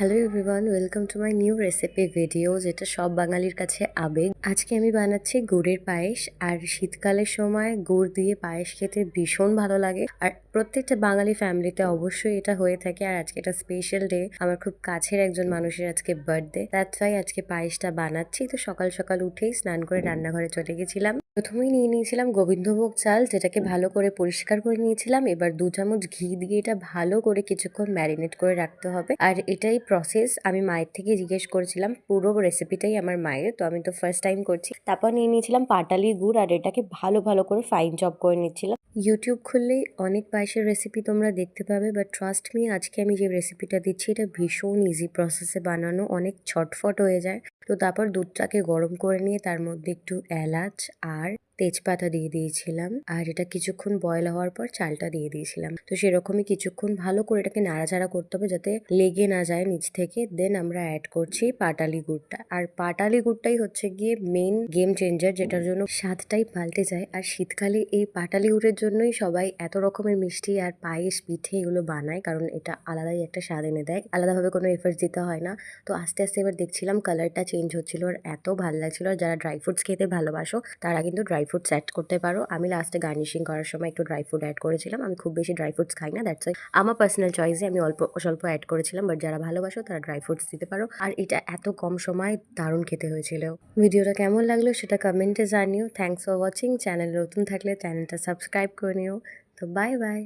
Hello everyone, welcome to my new recipe video, যেটা সব বাঙালির কাছে আবেগ। আজকে আমি বানাচ্ছি গুড়ের পায়েস। আর শীতকালের সময় গুড় দিয়ে পায়েস খেতে ভীষণ ভালো লাগে, আর প্রত্যেকটা বাঙালি ফ্যামিলিতে অবশ্যই এটা হয়ে থাকে। আর আজকে এটা স্পেশাল ডে, আমার খুব কাছের একজন মানুষের আজকে বার্থডে, দ্যাটস ওয়াই আজকে পায়েসটা বানাচ্ছি। তো সকাল সকাল উঠেই স্নান করে রান্নাঘরে চলে গেছিলাম। প্রথমেই নিয়ে নিয়েছিলাম গোবিন্দভোগ চাল, যেটাকে ভালো করে পরিষ্কার করে নিয়েছিলাম। এবার 2 চামচ ঘি দিয়ে এটা ভালো করে কিছুক্ষণ ম্যারিনেট করে রাখতে হবে। আর এটাই প্রসেস আমি মায়ের থেকে জিজ্ঞেস করেছিলাম, পুরো রেসিপিটাই আমার মায়ের, তো আমি তো ফার্স্ট টাইম করছি। তারপর নিয়ে নিয়েছিলাম পাটালি গুড়, আর এটাকে ভালো ভালো করে ফাইন চপ করে নিচ্ছিলাম। ইউটিউব খুললেই অনেক পায়েসের রেসিপি তোমরা দেখতে পাবে, বাট ট্রাস্ট মি, আজকে আমি যে রেসিপিটা দিচ্ছি এটা ভীষণ ইজি প্রসেসে বানানো, অনেক ছটফট হয়ে যায়। তো তারপর দুধটাকে গরম করে নিয়ে তার মধ্যে একটু এলাচ আর তেজপাতা দিয়ে দিয়েছিলাম, আর এটা কিছুক্ষণ বয়েল হওয়ার পর চালটা দিয়ে দিয়েছিলাম। তো সেরকমই কিছুক্ষণ ভালো করে এটাকে নাড়াচাড়া করতে হবে যাতে লেগে না যায় নিচ থেকে। দেন আমরা অ্যাড করছি পাটালি গুড়টা, আর পাটালি গুড়টাই হচ্ছে গিয়ে মেন গেম চেঞ্জার, যেটার জন্য স্বাদটাই পাল্টে যায়। আর শীতকালে এই পাটালি গুড়ের জন্যই সবাই এত রকমের মিষ্টি আর পায়েস পিঠে এগুলো বানায়, কারণ এটা আলাদাই একটা স্বাদ এনে দেয়, আলাদাভাবে কোনো এফার্টস দিতে হয় না। তো আস্তে আস্তে এবার দেখছিলাম কালারটা চেঞ্জ হচ্ছিল, আর এত ভালো লাগছিল। আর যারা ড্রাই ফ্রুটস খেতে ভালোবাসো তারা কিন্তু ড্রাই ফ্রুটস অ্যাড করতে পারো। আমি লাস্টে গার্নিশিং করার সময় একটু ড্রাই ফ্রুট অ্যাড করেছিলাম। আমি খুব বেশি ড্রাই ফ্রুটস খাই না, দ্যাটস ওয়াই আমার পার্সোনাল চয়েসে আমি অল্প স্বল্প অ্যাড করেছিলাম, বাট যারা ভালোবাসো তারা ড্রাই ফ্রুটস দিতে পারো। আর এটা এত কম সময় দারুণ খেতে হয়েছিল। ভিডিওটা কেমন লাগলো সেটা কমেন্টে জানিও। Thanks for watching. চ্যানেলে নতুন থাকলে চ্যানেলটা সাবস্ক্রাইব করে নিও। তো বাই বাই।